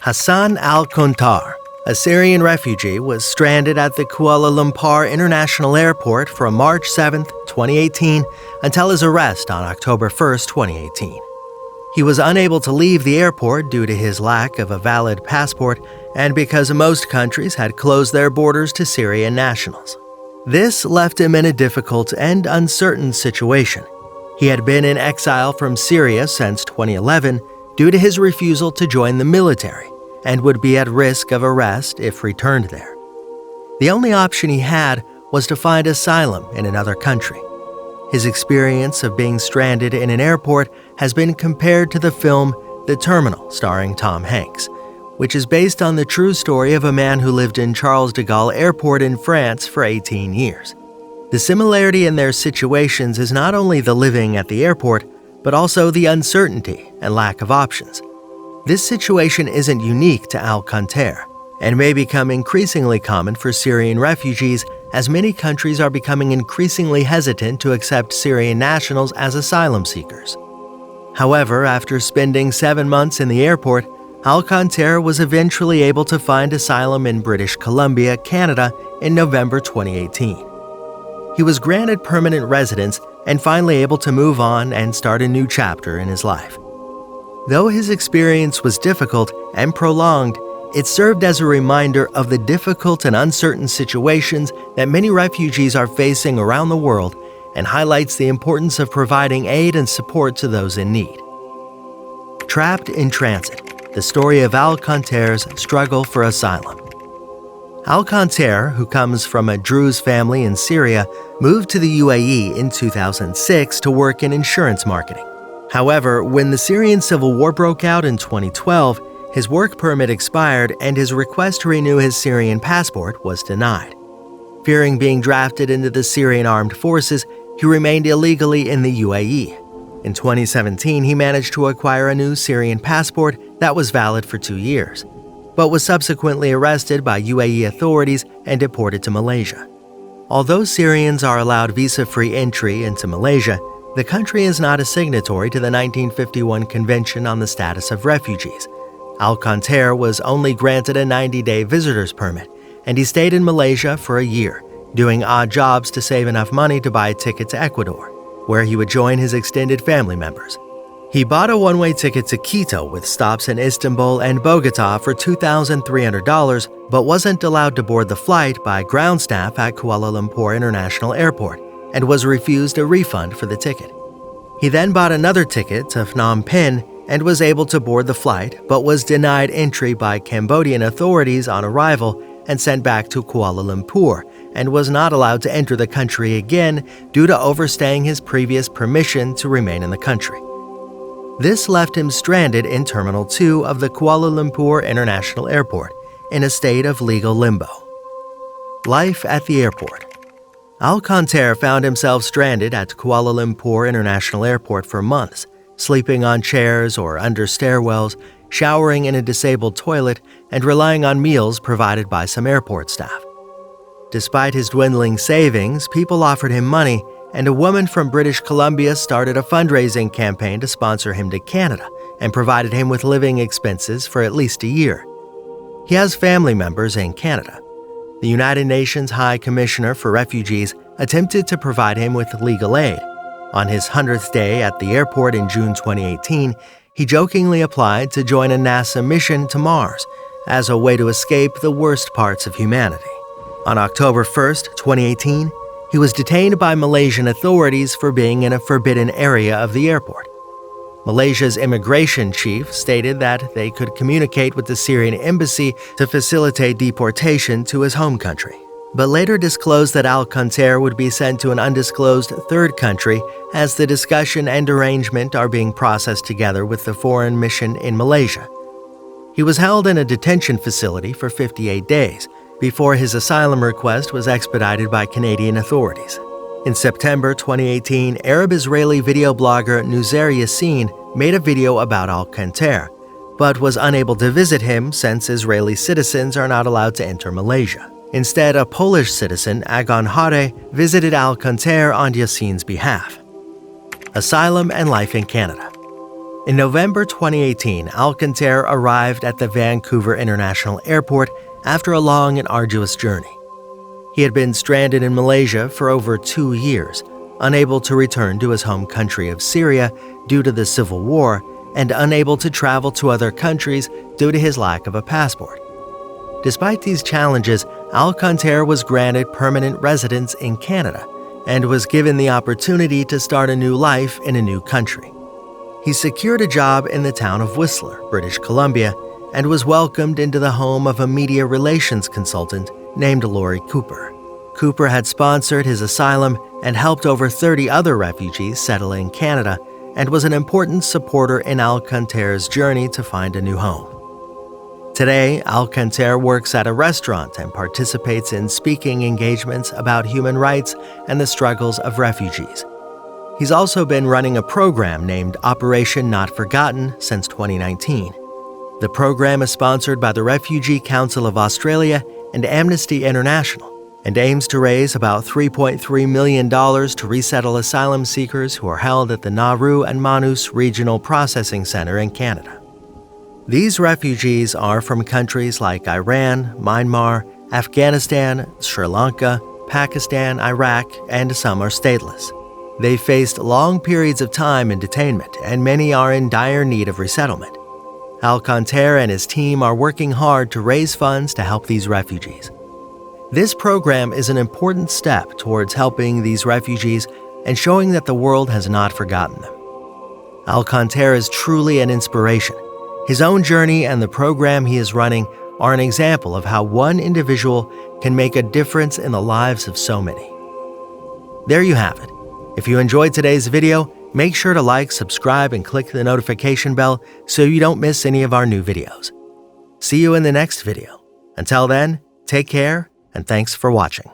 Hassan Alkontar, a Syrian refugee, was stranded at the Kuala Lumpur International Airport from March 7, 2018, until his arrest on October 1, 2018. He was unable to leave the airport due to his lack of a valid passport and because most countries had closed their borders to Syrian nationals. This left him in a difficult and uncertain situation. He had been in exile from Syria since 2011 due to his refusal to join the military and would be at risk of arrest if returned there. The only option he had was to find asylum in another country. His experience of being stranded in an airport has been compared to the film The Terminal starring Tom Hanks, which is based on the true story of a man who lived in Charles de Gaulle Airport in France for 18 years. The similarity in their situations is not only the living at the airport, but also the uncertainty and lack of options. This situation isn't unique to Alkontar and may become increasingly common for Syrian refugees as many countries are becoming increasingly hesitant to accept Syrian nationals as asylum seekers. However, after spending 7 months in the airport, Alkontar was eventually able to find asylum in British Columbia, Canada in November 2018. He was granted permanent residence and finally able to move on and start a new chapter in his life. Though his experience was difficult and prolonged, it served as a reminder of the difficult and uncertain situations that many refugees are facing around the world and highlights the importance of providing aid and support to those in need. Trapped in Transit: The story of Alkontar's struggle for asylum. Alkontar, who comes from a Druze family in Syria, moved to the UAE in 2006 to work in insurance marketing. However, when the Syrian civil war broke out in 2012, his work permit expired and his request to renew his Syrian passport was denied. Fearing being drafted into the Syrian armed forces, he remained illegally in the UAE. In 2017, he managed to acquire a new Syrian passport that was valid for 2 years, but was subsequently arrested by UAE authorities and deported to Malaysia. Although Syrians are allowed visa-free entry into Malaysia, the country is not a signatory to the 1951 Convention on the Status of Refugees. Alkontar was only granted a 90-day visitor's permit, and he stayed in Malaysia for a year, doing odd jobs to save enough money to buy a ticket to Ecuador, where he would join his extended family members. He bought a one-way ticket to Quito with stops in Istanbul and Bogota for $2,300, but wasn't allowed to board the flight by ground staff at Kuala Lumpur International Airport and was refused a refund for the ticket. He then bought another ticket to Phnom Penh and was able to board the flight, but was denied entry by Cambodian authorities on arrival and sent back to Kuala Lumpur, and was not allowed to enter the country again due to overstaying his previous permission to remain in the country. This left him stranded in Terminal 2 of the Kuala Lumpur International Airport in a state of legal limbo. Life at the airport. Alkontar found himself stranded at Kuala Lumpur International Airport for months, sleeping on chairs or under stairwells, showering in a disabled toilet, and relying on meals provided by some airport staff. Despite his dwindling savings, people offered him money, and a woman from British Columbia started a fundraising campaign to sponsor him to Canada and provided him with living expenses for at least a year. He has family members in Canada. The United Nations High Commissioner for Refugees attempted to provide him with legal aid. On his 100th day at the airport in June 2018, he jokingly applied to join a NASA mission to Mars as a way to escape the worst parts of humanity. On October 1, 2018, he was detained by Malaysian authorities for being in a forbidden area of the airport. Malaysia's immigration chief stated that they could communicate with the Syrian embassy to facilitate deportation to his home country, but later disclosed that Alkontar would be sent to an undisclosed third country as the discussion and arrangement are being processed together with the foreign mission in Malaysia. He was held in a detention facility for 58 days before his asylum request was expedited by Canadian authorities. In September 2018, Arab-Israeli video blogger Nuzair Yassin made a video about Alkontar, but was unable to visit him since Israeli citizens are not allowed to enter Malaysia. Instead, a Polish citizen, Agon Hare, visited Alkontar on Yassin's behalf. Asylum and life in Canada. In November 2018, Alkontar arrived at the Vancouver International Airport after a long and arduous journey. He had been stranded in Malaysia for over 2 years, unable to return to his home country of Syria due to the civil war, and unable to travel to other countries due to his lack of a passport. Despite these challenges, Alkontar was granted permanent residence in Canada and was given the opportunity to start a new life in a new country. He secured a job in the town of Whistler, British Columbia, and was welcomed into the home of a media relations consultant named Laurie Cooper. Cooper had sponsored his asylum and helped over 30 other refugees settle in Canada, and was an important supporter in Alkontar's journey to find a new home. Today, Alkontar works at a restaurant and participates in speaking engagements about human rights and the struggles of refugees. He's also been running a program named Operation Not Forgotten since 2019. The program is sponsored by the Refugee Council of Australia and Amnesty International and aims to raise about $3.3 million to resettle asylum seekers who are held at the Nauru and Manus Regional Processing Center in Canada. These refugees are from countries like Iran, Myanmar, Afghanistan, Sri Lanka, Pakistan, Iraq, and some are stateless. They faced long periods of time in detainment, and many are in dire need of resettlement. Alkontar and his team are working hard to raise funds to help these refugees. This program is an important step towards helping these refugees and showing that the world has not forgotten them. Alkontar is truly an inspiration. His own journey and the program he is running are an example of how one individual can make a difference in the lives of so many. There you have it. If you enjoyed today's video, make sure to like, subscribe, and click the notification bell so you don't miss any of our new videos. See you in the next video. Until then, take care, and thanks for watching.